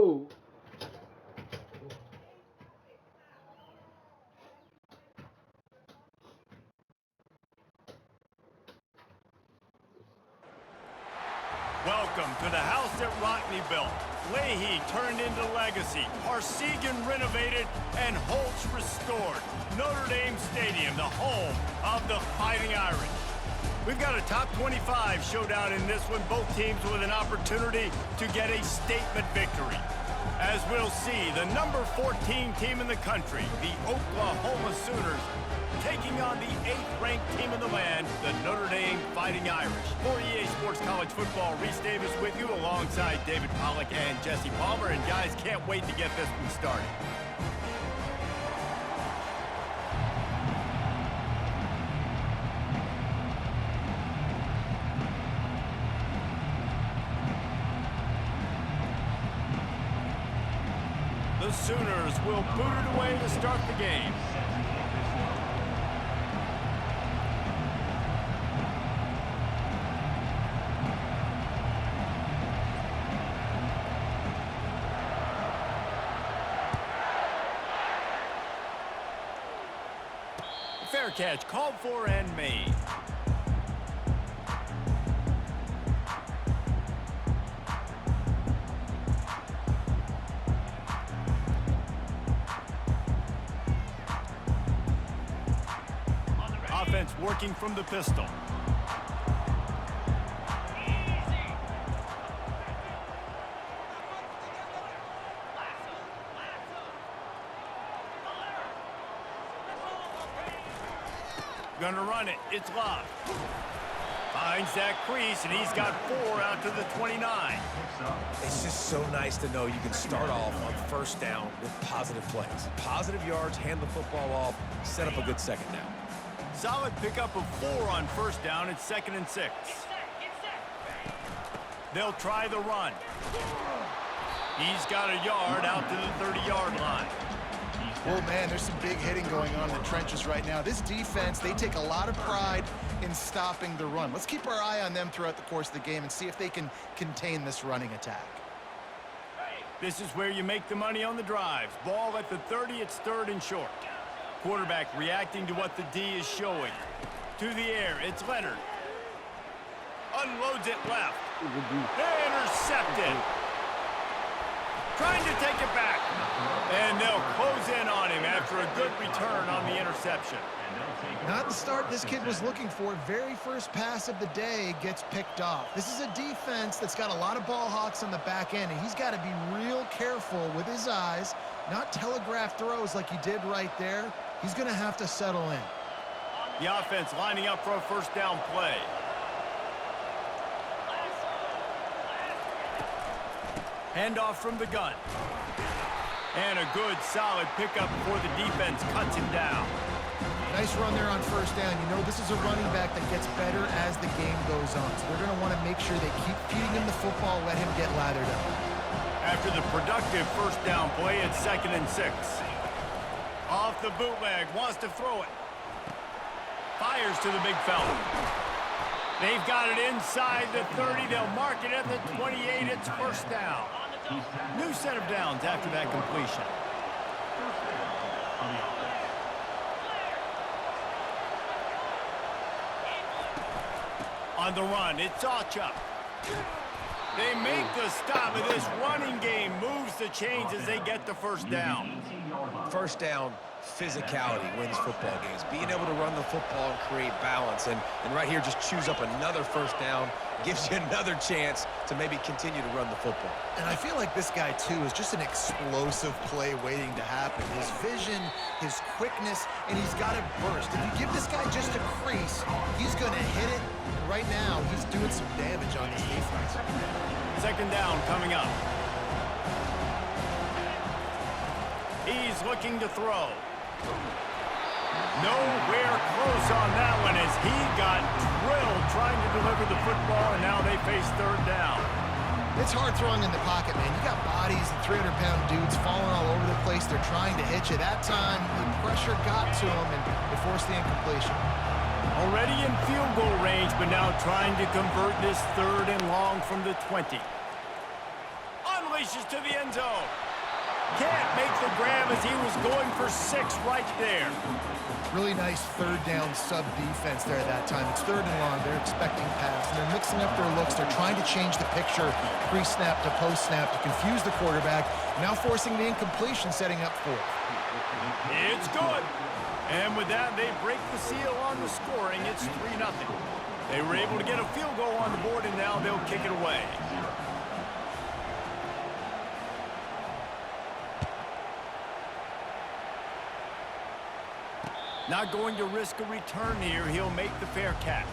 go. Welcome to the house that Rockne built. Leahy turned into legacy, Parsegan renovated, and Holtz restored. Notre Dame Stadium, the home of the Fighting Irish. We've got a top 25 showdown in this one, both teams with an opportunity to get a statement victory. As we'll see, the number 14 team in the country, the Oklahoma Sooners, taking on the 8th-ranked team in the land, the Notre Dame Fighting Irish. For EA Sports College Football, Reese Davis with you alongside David Pollack and Jesse Palmer. And guys, can't wait to get this one started. The Sooners will boot it away to start the game. Fair catch called for and made. Offense working from the pistol. Gonna run it. It's Love. Finds that crease, and he's got 4 out to the 29. It's just so nice to know you can start off on first down with positive plays. Positive yards, hand the football off, set up a good second down. Solid pickup of 4 on first down. It's 2nd and 6. They'll try the run. He's got a yard out to the 30-yard line. Well, man, there's some big hitting going on in the trenches right now. This defense, they take a lot of pride in stopping the run. Let's keep our eye on them throughout the course of the game and see if they can contain this running attack. This is where you make the money on the drives. Ball at the 30, it's 3rd and short. Quarterback reacting to what the D is showing. To the air, it's Leonard. Unloads it left. Intercepted. Trying to take it back. And they'll close in on him after a good return on the interception. Not the start this kid was looking for. Very first pass of the day gets picked off. This is a defense that's got a lot of ball hawks on the back end, and he's got to be real careful with his eyes, not telegraph throws like he did right there. He's going to have to settle in. The offense lining up for a first down play. Handoff from the gun. And a good, solid pickup before the defense cuts him down. Nice run there on first down. You know, this is a running back that gets better as the game goes on. So they're going to want to make sure they keep feeding him the football, let him get lathered up. After the productive first down play, it's 2nd and 6. Off the bootleg, wants to throw it. Fires to the big fella. They've got it inside the 30. They'll mark it at the 28. It's first down. New set of downs after that completion. On the run, it's Auchup. They make the stop, and this running game moves the chains as they get the first down. First down, physicality wins football games. Being able to run the football and create balance. And right here, just choose up another first down, gives you another chance to maybe continue to run the football. And I feel like this guy, too, is just an explosive play waiting to happen. His vision, his quickness, and he's got it burst. If you give this guy just a crease, he's going to hit it. And right now, he's doing some damage on this defense. Second down coming up. He's looking to throw. Nowhere close on that one as he got drilled trying to deliver the football, and now they face third down. It's hard throwing in the pocket, man. You got bodies and 300-pound dudes falling all over the place. They're trying to hit you. That time, the pressure got to him, and it forced the incompletion. Already in field goal range, but now trying to convert this 3rd and long from the 20. races to the end zone. Can't make the grab as he was going for 6 right there. Really nice third down sub defense there at that time. It's 3rd and long. They're expecting pass, and they're mixing up their looks. They're trying to change the picture pre-snap to post-snap to confuse the quarterback, now forcing the incompletion, setting up 4th. It's good. And with that, they break the seal on the scoring. It's 3-0. They were able to get a field goal on the board, and now they'll kick it away. Not going to risk a return here. He'll make the fair catch.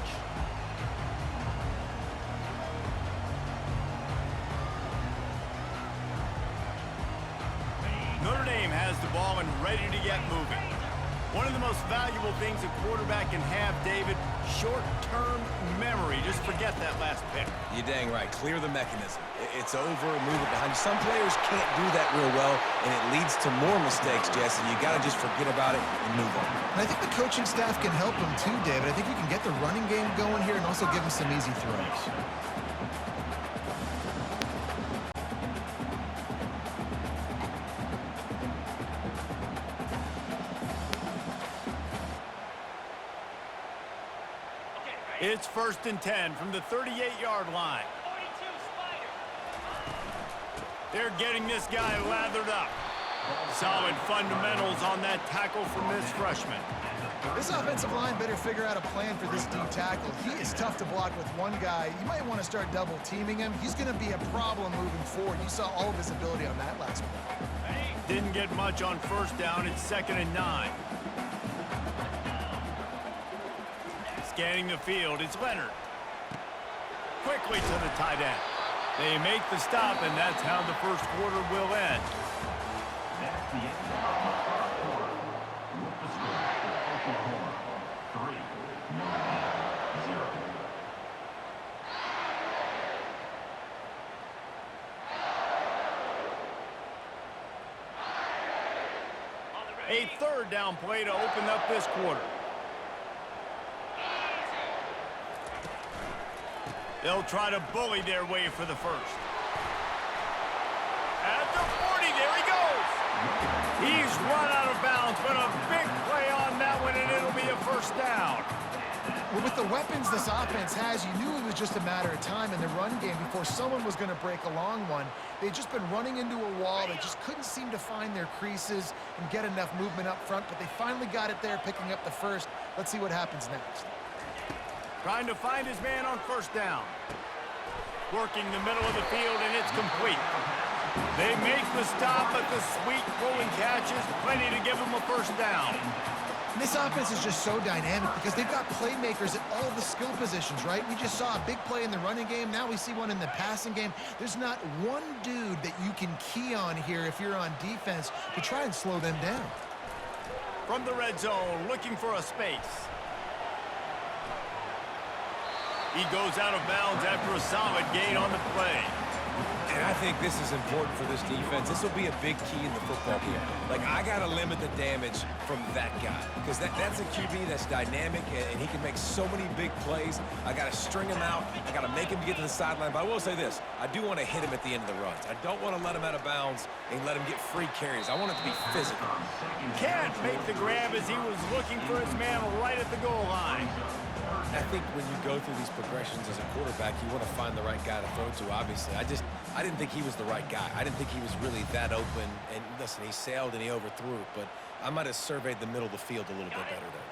Notre Dame has the ball and ready to get moving. One of the most valuable things a quarterback can have, David, short-term memory. Just forget that last pick. You're dang right. Clear the mechanism. It's over, move it behind you. Some players can't do that real well, and it leads to more mistakes, Jesse. You got to just forget about it and move on. And I think the coaching staff can help him too, David. I think you can get the running game going here and also give him some easy throws. It's 1st and 10 from the 38-yard line. They're getting this guy lathered up. Solid fundamentals on that tackle from this freshman. This offensive line better figure out a plan for this D tackle. He is tough to block with one guy. You might want to start double teaming him. He's going to be a problem moving forward. You saw all of his ability on that last play. Didn't get much on 1st down. It's 2nd and 9. Scanning the field, it's Leonard. Quickly to the tight end. They make the stop, and that's how the first quarter will end. A 3rd down play to open up this quarter. They'll try to bully their way for the first. At the 40, there he goes. He's run out of bounds, but a big play on that one, and it'll be a 1st down. Well, with the weapons this offense has, you knew it was just a matter of time in the run game before someone was going to break a long one. They'd just been running into a wall. They just couldn't seem to find their creases and get enough movement up front, but they finally got it there, picking up the first. Let's see what happens next. Trying to find his man on 1st down. Working the middle of the field, and it's complete. They make the stop, but the sweet throwing catch is plenty to give them a 1st down. And this offense is just so dynamic because they've got playmakers at all the skill positions, right? We just saw a big play in the running game. Now we see one in the passing game. There's not one dude that you can key on here if you're on defense to try and slow them down. From the red zone, looking for a space. He goes out of bounds after a solid gain on the play. And I think this is important for this defense. This will be a big key in the football game. Like, I got to limit the damage from that guy because that's a QB that's dynamic, and he can make so many big plays. I got to string him out. I got to make him get to the sideline. But I will say this. I do want to hit him at the end of the runs. I don't want to let him out of bounds and let him get free carries. I want it to be physical. Can't make the grab as he was looking for his man right at the goal line. I think when you go through these progressions as a quarterback, you want to find the right guy to throw to, obviously. I didn't think he was the right guy. I didn't think he was really that open. And listen, he sailed and he overthrew it, but I might have surveyed the middle of the field a little bit better there.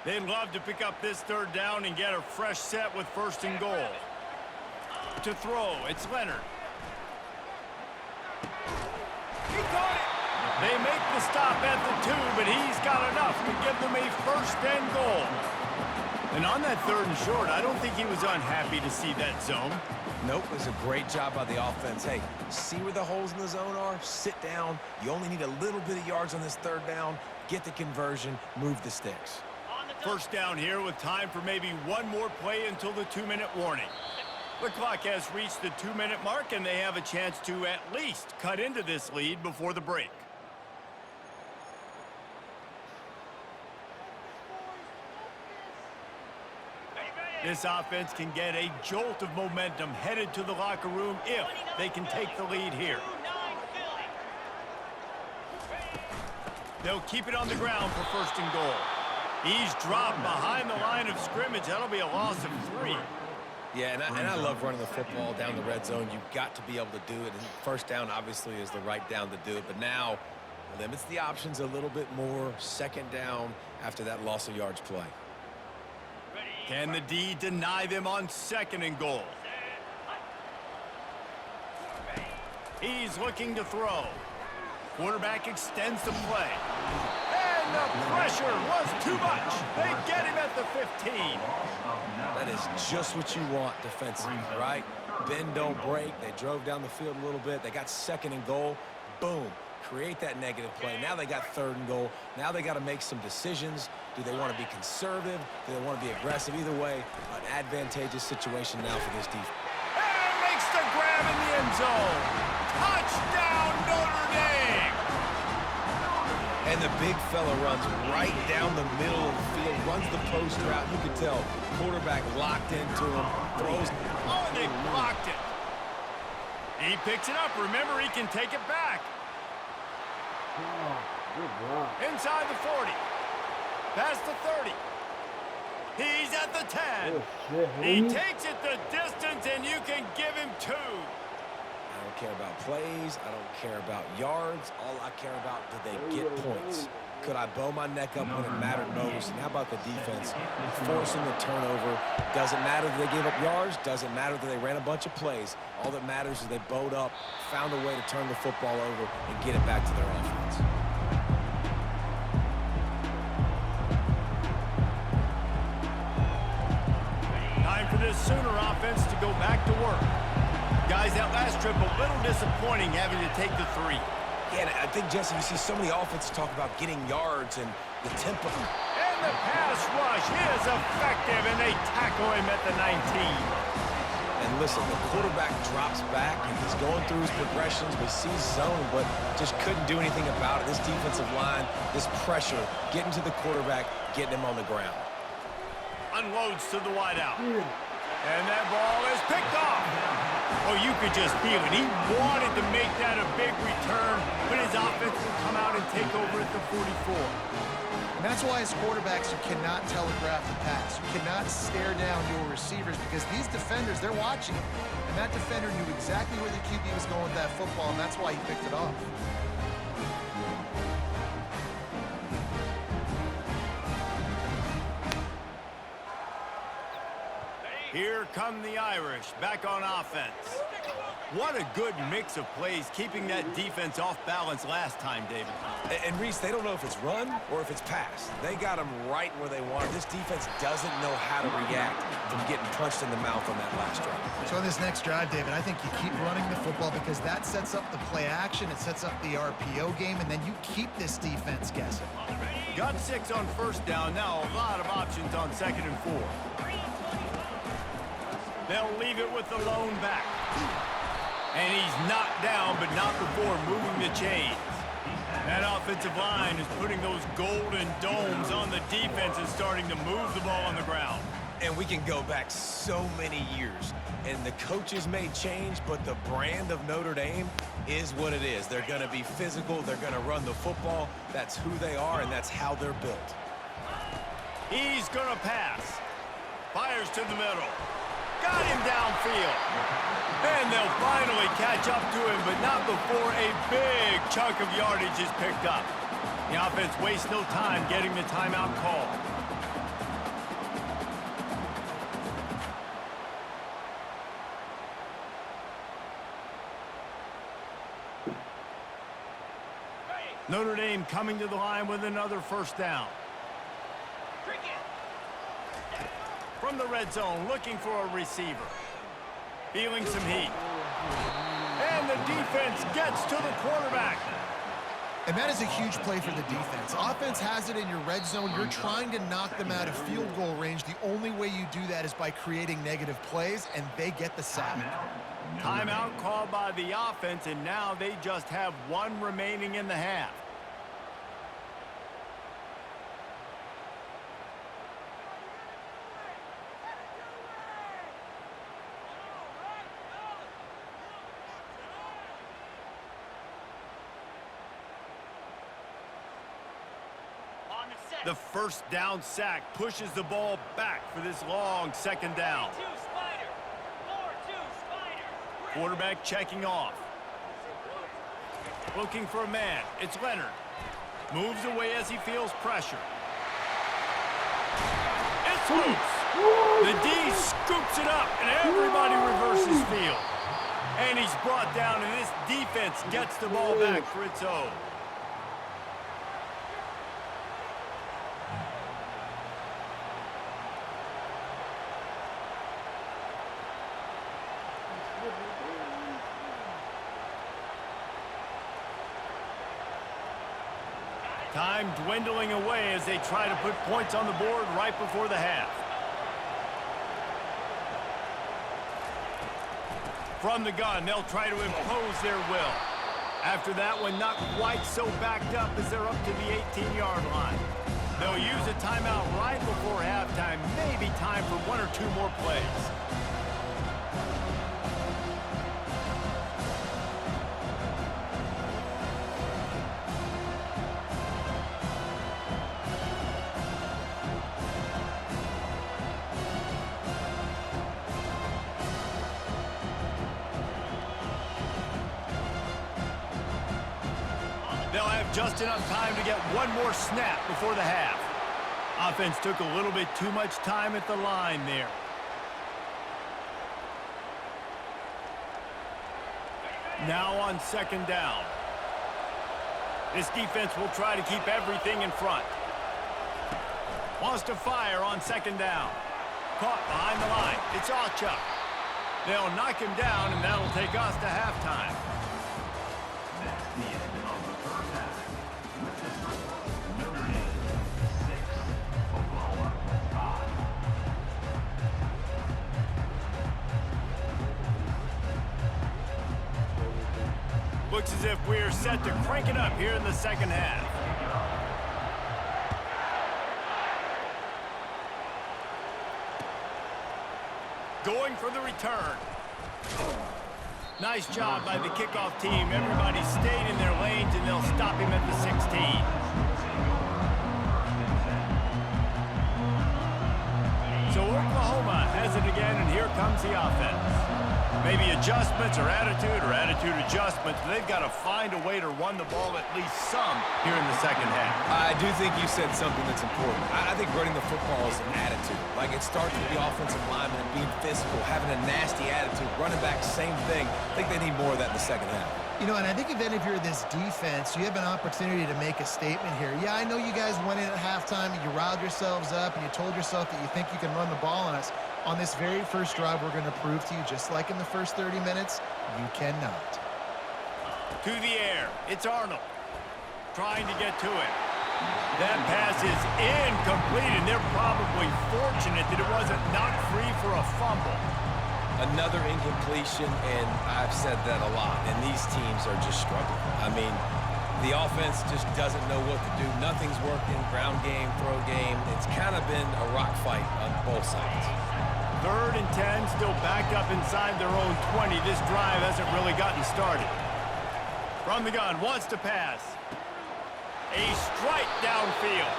They'd love to pick up this 3rd down and get a fresh set with 1st and goal. To throw, it's Leonard. He caught it. They make the stop at the 2, but he's got enough to give them a 1st and goal. And on that 3rd and short, I don't think he was unhappy to see that zone. Nope, it was a great job by the offense. Hey, see where the holes in the zone are? Sit down. You only need a little bit of yards on this 3rd down. Get the conversion. Move the sticks. 1st down here with time for maybe one more play until the 2-minute warning. The clock has reached the 2-minute mark, and they have a chance to at least cut into this lead before the break. This offense can get a jolt of momentum headed to the locker room if they can take the lead here. They'll keep it on the ground for first and goal. He's dropped behind the line of scrimmage. That'll be a loss of 3. Yeah, and I love running the football down the red zone. You've got to be able to do it. And first down, obviously, is the right down to do it. But now limits the options a little bit more. Second down after that loss of yards play. Can the D deny them on second and goal? He's looking to throw. Quarterback extends the play. And the pressure was too much. They get him at the 15. That is just what you want defensively, right? Bend, don't break. They drove down the field a little bit. They got second and goal. Boom. Create that negative play. Now they got third and goal. Now they got to make some decisions. Do they want to be conservative? Do they want to be aggressive? Either way, an advantageous situation now for this defense. And makes the grab in the end zone. Touchdown, Notre Dame! And the big fella runs right down the middle of the field, runs the post route. You can tell quarterback locked into him, throws. Oh, and they blocked it. He picks it up. Remember, he can take it back. Inside the 40. Past the 30. He's at the 10. He takes it the distance, and you can give him 2. I don't care about plays. I don't care about yards. All I care about, do they get points? Could I bow my neck up when it mattered most? And how about the defense? Forcing the turnover. Doesn't matter that they gave up yards. Doesn't matter that they ran a bunch of plays. All that matters is they bowed up, found a way to turn the football over, and get it back to their offense. Time for this Sooner offense to go back to work. Guys, that last trip a little disappointing having to take the 3. Yeah, and I think, Jesse, you see so many offenses talk about getting yards and the tempo. And the pass rush is effective, and they tackle him at the 19. And listen, the quarterback drops back, and he's going through his progressions. We see zone, but just couldn't do anything about it. This defensive line, this pressure, getting to the quarterback, getting him on the ground. Unloads to the wideout. And that ball is picked off. Oh, you could just feel it. He wanted to make that a big return, but his offense will come out and take over at the 44. And that's why as quarterbacks, you cannot telegraph the pass. You cannot stare down your receivers because these defenders, they're watching him. And that defender knew exactly where the QB was going with that football, and that's why he picked it off. Here come the Irish, back on offense. What a good mix of plays, keeping that defense off balance last time, David. And Reese, they don't know if it's run or if it's pass. They got them right where they want it. This defense doesn't know how to react from getting punched in the mouth on that last drive. So on this next drive, David, I think you keep running the football because that sets up the play action, it sets up the RPO game, and then you keep this defense guessing. Got 6 on first down, now a lot of options on second and 4. They'll leave it with the lone back. And he's knocked down, but not before moving the chains. That offensive line is putting those golden domes on the defense and starting to move the ball on the ground. And we can go back so many years. And the coaches may change, but the brand of Notre Dame is what it is. They're going to be physical. They're going to run the football. That's who they are, and that's how they're built. He's going to pass. Fires to the middle. Got him downfield. And they'll finally catch up to him, but not before a big chunk of yardage is picked up. The offense wastes no time getting the timeout call. Notre Dame coming to the line with another first down. From the red zone, looking for a receiver. Feeling some heat. And the defense gets to the quarterback. And that is a huge play for the defense. Offense has it in your red zone. You're trying to knock them out of field goal range. The only way you do that is by creating negative plays, and they get the sack. Timeout called by the offense, and now they just have 1 remaining in the half. The first down sack pushes the ball back for this long second down. Quarterback checking off. Looking for a man. It's Leonard. Moves away as he feels pressure. It's loose. The D scoops it up, and everybody reverses field. And he's brought down, and this defense gets the ball back for its own. Time dwindling away as they try to put points on the board right before the half. From the gun, they'll try to impose their will. After that one, not quite so backed up as they're up to the 18-yard line. They'll use a timeout right before halftime, maybe time for one or two more plays. They'll have just enough time to get one more snap before the half. Offense took a little bit too much time at the line there. Now on second down. This defense will try to keep everything in front. Wants to fire on second down. Caught behind the line. It's Achuk. They'll knock him down, and that'll take us to halftime. Looks as if we're set to crank it up here in the second half. Going for the return. Nice job by the kickoff team. Everybody stayed in their lanes, and they'll stop him at the 16. So Oklahoma has it again, and here comes the offense. Maybe adjustments or attitude adjustments. They've got to find a way to run the ball at least some here in the second half. I do think you said something that's important. I think running the football is an attitude. Like, it starts with the offensive lineman being physical, having a nasty attitude. Running back, same thing. I think they need more of that in the second half. You know, and I think if you're this defense, you have an opportunity to make a statement here. Yeah, I know you guys went in at halftime and you riled yourselves up and you told yourself that you think you can run the ball on us. On this very first drive, we're going to prove to you, just like in the first 30 minutes, you cannot. To the air. It's Arnold. Trying to get to it. That pass is incomplete, and they're probably fortunate that it wasn't knocked free for a fumble. Another incompletion, and I've said that a lot, and these teams are just struggling. I mean, the offense just doesn't know what to do. Nothing's working. Ground game, throw game. It's kind of been a rock fight on both sides. 3rd and 10, still backed up inside their own 20. This drive hasn't really gotten started. From the gun, wants to pass. A strike downfield.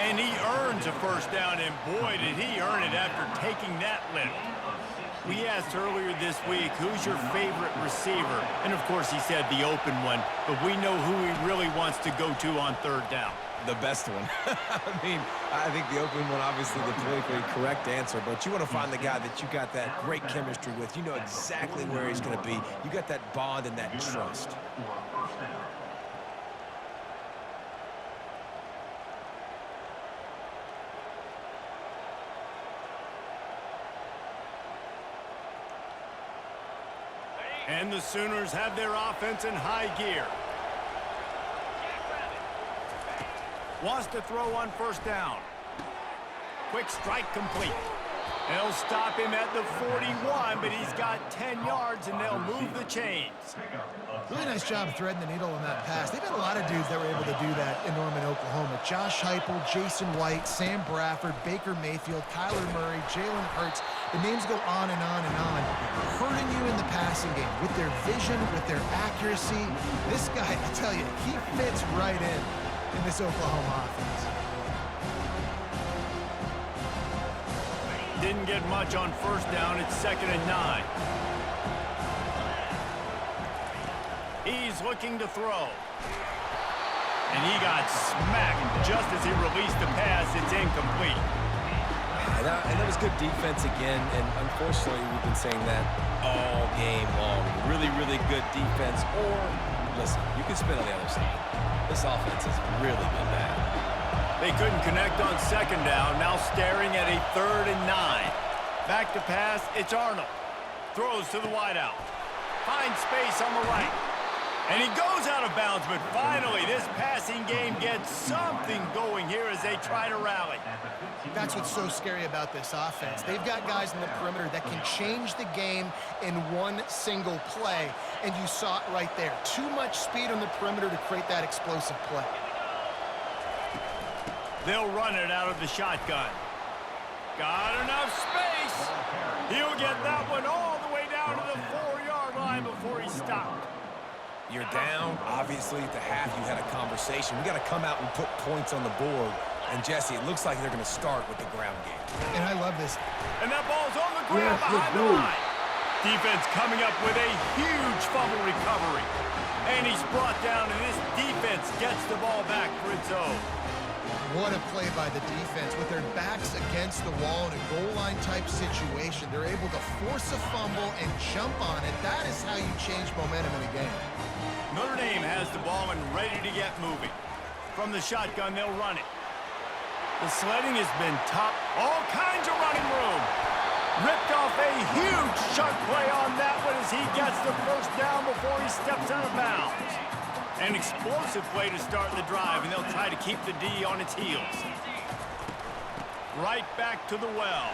And he earns a first down, and boy, did he earn it after taking that lift. We asked earlier this week, who's your favorite receiver? And, of course, he said the open one, but we know who he really wants to go to on 3rd down. The best one. I mean, I think the open one, obviously the politically correct answer, but you want to find the guy that you got that great chemistry with. You know exactly where he's going to be. You got that bond and that trust. And the Sooners have their offense in high gear. Wants to throw on 1st down. Quick strike complete. They'll stop him at the 41, but he's got 10 yards, and they'll move the chains. Really nice job threading the needle on that pass. They've had a lot of dudes that were able to do that in Norman, Oklahoma. Josh Heupel, Jason White, Sam Bradford, Baker Mayfield, Kyler Murray, Jalen Hurts. The names go on and on and on. Hurting you in the passing game with their vision, with their accuracy. This guy, I tell you, he fits right in this Oklahoma offense. didn't get much on first down. It's 2nd and 9. He's looking to throw. And he got smacked just as he released the pass. It's incomplete. And that was good defense again, and unfortunately, we've been saying that all game long. Really, really good defense, or, listen, you can spin on the other side. This offense has really been bad. They couldn't connect on 2nd down, now staring at a 3rd and 9. Back to pass, it's Arnold. Throws to the wideout. Finds space on the right. And he goes out of bounds, but finally this passing game gets something going here as they try to rally. That's what's so scary about this offense. They've got guys in the perimeter that can change the game in one single play, and you saw it right there. Too much speed on the perimeter to create that explosive play. They'll run it out of the shotgun. Got enough space. He'll get that one all the way down to the 4-yard line before he stopped. You're down. Obviously, at the half, you had a conversation. We got to come out and put points on the board. And, Jesse, it looks like they're going to start with the ground game. And I love this. And that ball's on the ground behind the line. Defense coming up with a huge fumble recovery. And he's brought down, and this defense gets the ball back for its own. What a play by the defense. With their backs against the wall in a goal line type situation, they're able to force a fumble and jump on it. That is how you change momentum in a game. Notre Dame has the ball and ready to get moving. From the shotgun, they'll run it. The sledding has been top. All kinds of running room. Ripped off a huge chunk play on that one as he gets the first down before he steps out of bounds. An explosive play to start the drive, and they'll try to keep the D on its heels. Right back to the well.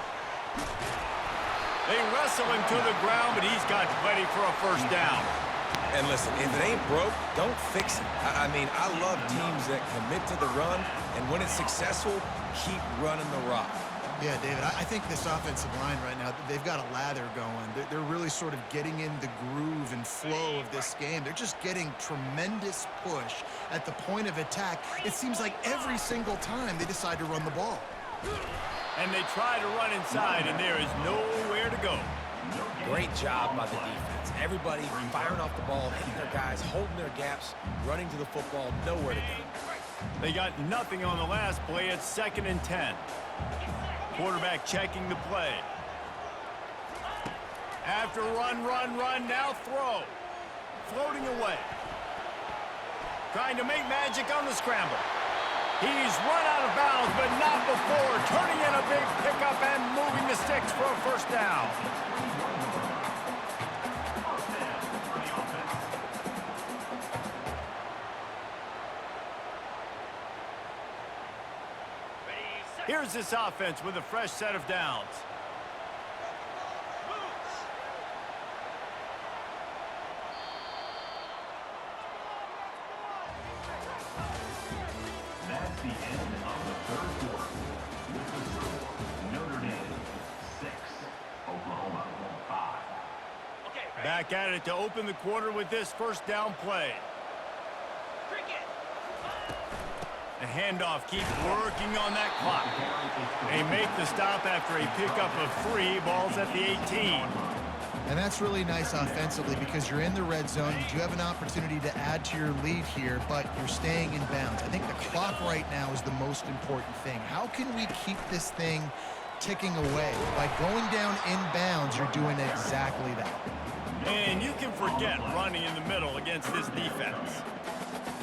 They wrestle him to the ground, but he's got plenty for a first down. And listen, if it ain't broke, don't fix it. I mean, I love teams that commit to the run, and when it's successful, keep running the rock. Yeah, David, I think this offensive line right now, they've got a lather going. They're really sort of getting in the groove and flow of this game. They're just getting tremendous push at the point of attack. It seems like every single time they decide to run the ball. And they try to run inside, and there is nowhere to go. Great job by the defense. Everybody firing off the ball, hitting their guys, holding their gaps, running to the football, nowhere to go. They got nothing on the last play. It's 2nd and 10. Quarterback checking the play. After run, now throw. Floating away. Trying to make magic on the scramble. He's run out of bounds, but not before. Turning in a big pickup and moving the sticks for a first down. Here's this offense with a fresh set of downs. That's the end of the 3rd quarter. With the score, Notre Dame 6, Oklahoma 5. Back at it to open the quarter with this first down play. The handoff keeps working on that clock. They make the stop after a pickup of 3. Ball's at the 18. And that's really nice offensively because you're in the red zone. You do have an opportunity to add to your lead here, but you're staying in bounds. I think the clock right now is the most important thing. How can we keep this thing ticking away? By going down in bounds, you're doing exactly that. And you can forget running in the middle against this defense.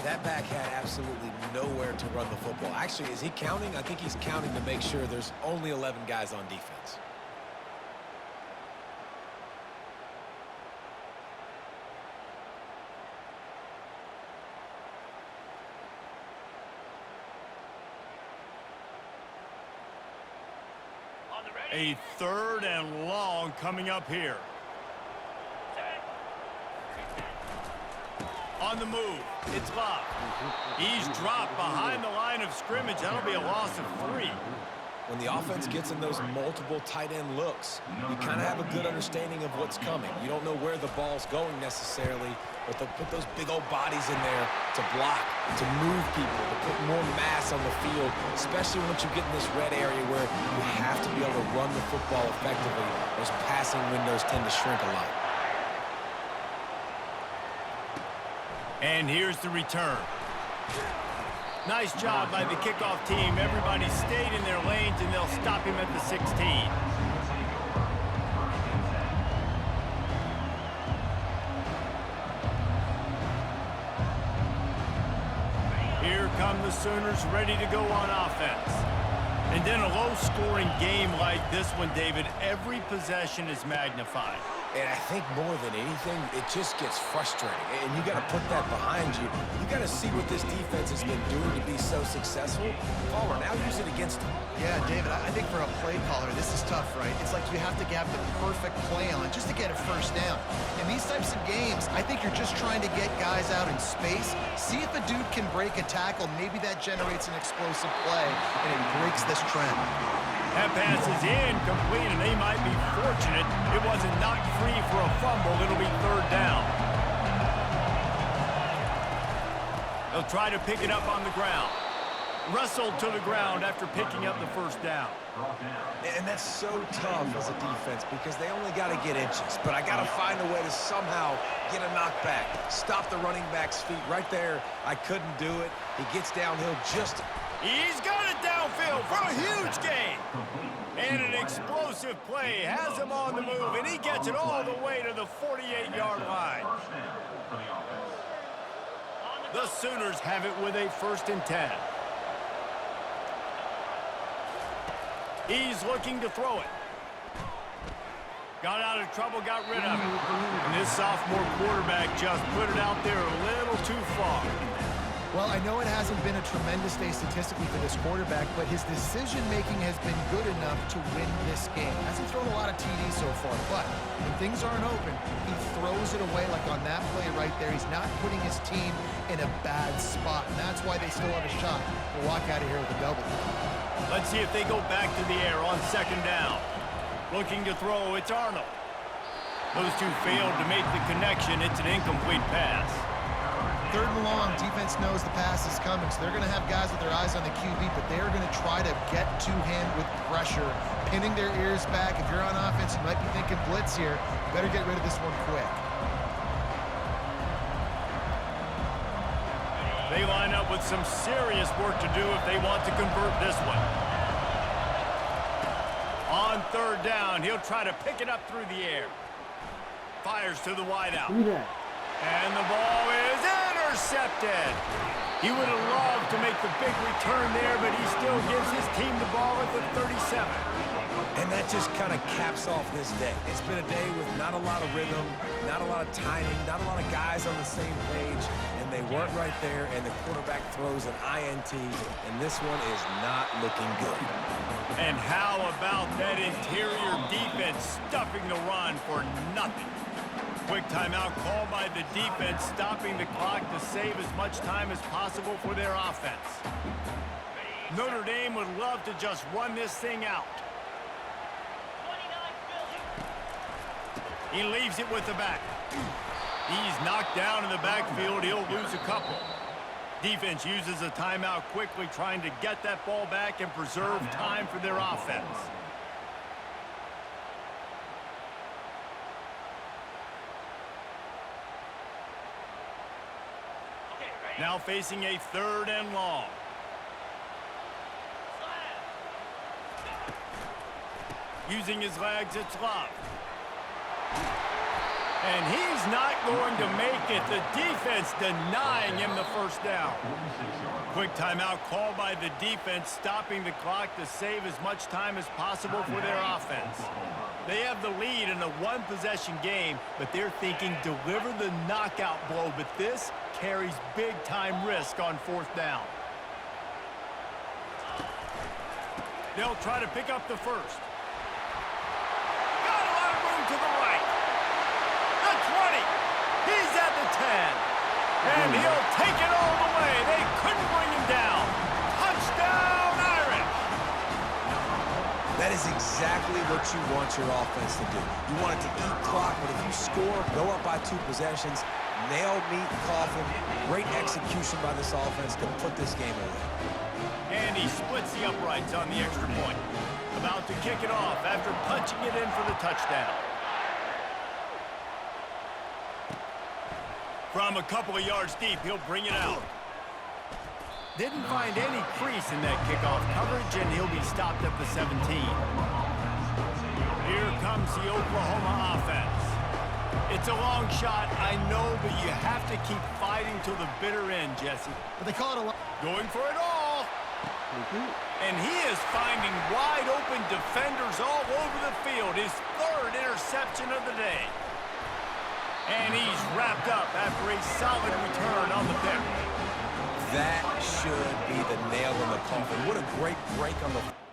That back had absolutely nowhere to run the football. Actually, is he counting? I think he's counting to make sure there's only 11 guys on defense. A 3rd and long coming up here. On the move, it's Love. He's dropped behind the line of scrimmage. That'll be a loss of 3. When the offense gets in those multiple tight end looks, you kind of have a good understanding of what's coming. You don't know where the ball's going necessarily, but they'll put those big old bodies in there to block, to move people, to put more mass on the field, especially once you get in this red area where you have to be able to run the football effectively. Those passing windows tend to shrink a lot. And here's the return. Nice job by the kickoff team. Everybody stayed in their lanes, and they'll stop him at the 16. Here come the Sooners ready to go on offense. And then a low-scoring game like this one, David, every possession is magnified. And I think more than anything, it just gets frustrating. And you got to put that behind you. You got to see what this defense has been doing to be so successful. Palmer, now use it against them. Yeah, David, I think for a play caller, this is tough, right? It's like you have to have the perfect play on just to get a first down. In these types of games, I think you're just trying to get guys out in space, see if a dude can break a tackle. Maybe that generates an explosive play, and it breaks this trend. That pass is incomplete, and they might be fortunate it wasn't knocked free for a fumble. It'll be third down. They'll try to pick it up on the ground. Wrestled to the ground after picking up the first down. And that's so tough as a defense because they only got to get inches. But I got to find a way to somehow get a knockback, stop the running back's feet right there. I couldn't do it. He gets downhill just... He's got it downfield for a huge gain. And an explosive play has him on the move, and he gets it all the way to the 48-yard line. The Sooners have it with a 1st and 10. He's looking to throw it. Got out of trouble, got rid of it. And this sophomore quarterback just put it out there a little too far. Well, I know it hasn't been a tremendous day statistically for this quarterback, but his decision-making has been good enough to win this game. Hasn't thrown a lot of TDs so far, but when things aren't open, he throws it away like on that play right there. He's not putting his team in a bad spot, and that's why they still have a shot to walk out of here with a W. Let's see if they go back to the air on 2nd down. Looking to throw, it's Arnold. Those two failed to make the connection. It's an incomplete pass. 3rd and long, defense knows the pass is coming, so they're going to have guys with their eyes on the QB, but they're going to try to get to him with pressure, pinning their ears back. If you're on offense, you might be thinking blitz here. You better get rid of this one quick. They line up with some serious work to do if they want to convert this one. On 3rd down, he'll try to pick it up through the air. Fires to the wideout. And the ball is intercepted. He would have loved to make the big return there, but he still gives his team the ball at the 37. And that just kind of caps off this day. It's been a day with not a lot of rhythm, not a lot of timing, not a lot of guys on the same page, and they weren't right there, and the quarterback throws an INT, and this one is not looking good. And how about that interior defense stuffing the run for nothing? Quick timeout called by the defense, stopping the clock to save as much time as possible for their offense. Notre Dame would love to just run this thing out. He leaves it with the back. He's knocked down in the backfield. He'll lose a couple. Defense uses a timeout quickly, trying to get that ball back and preserve time for their offense. Now facing a 3rd and long. Using his legs, it's Love. And he's not going to make it. The defense denying him the 1st down. Quick timeout called by the defense, stopping the clock to save as much time as possible for their offense. They have the lead in a 1-possession game, but they're thinking deliver the knockout blow, but this carries big-time risk on 4th down. They'll try to pick up the 1st. Got a lot of room to the right. The 20. He's at the 10. And he'll take it all the way. They couldn't bring him down. Touchdown, Irish. That is exactly what you want your offense to do. You want it to eat clock, but if you score, go up by 2 possessions, nail meat coffin. Great execution by this offense to put this game away. And he splits the uprights on the extra point. About to kick it off after punching it in for the touchdown. From a couple of yards deep, he'll bring it out. Didn't find any crease in that kickoff coverage, and he'll be stopped at the 17. Here comes the Oklahoma offense. It's a long shot, I know, but you have to keep fighting till the bitter end, Jesse. But they call it a... Going for it all. And he is finding wide-open defenders all over the field. His 3rd interception of the day. And he's wrapped up after a solid return on the pick. That should be the nail in the coffin. What a great break on the...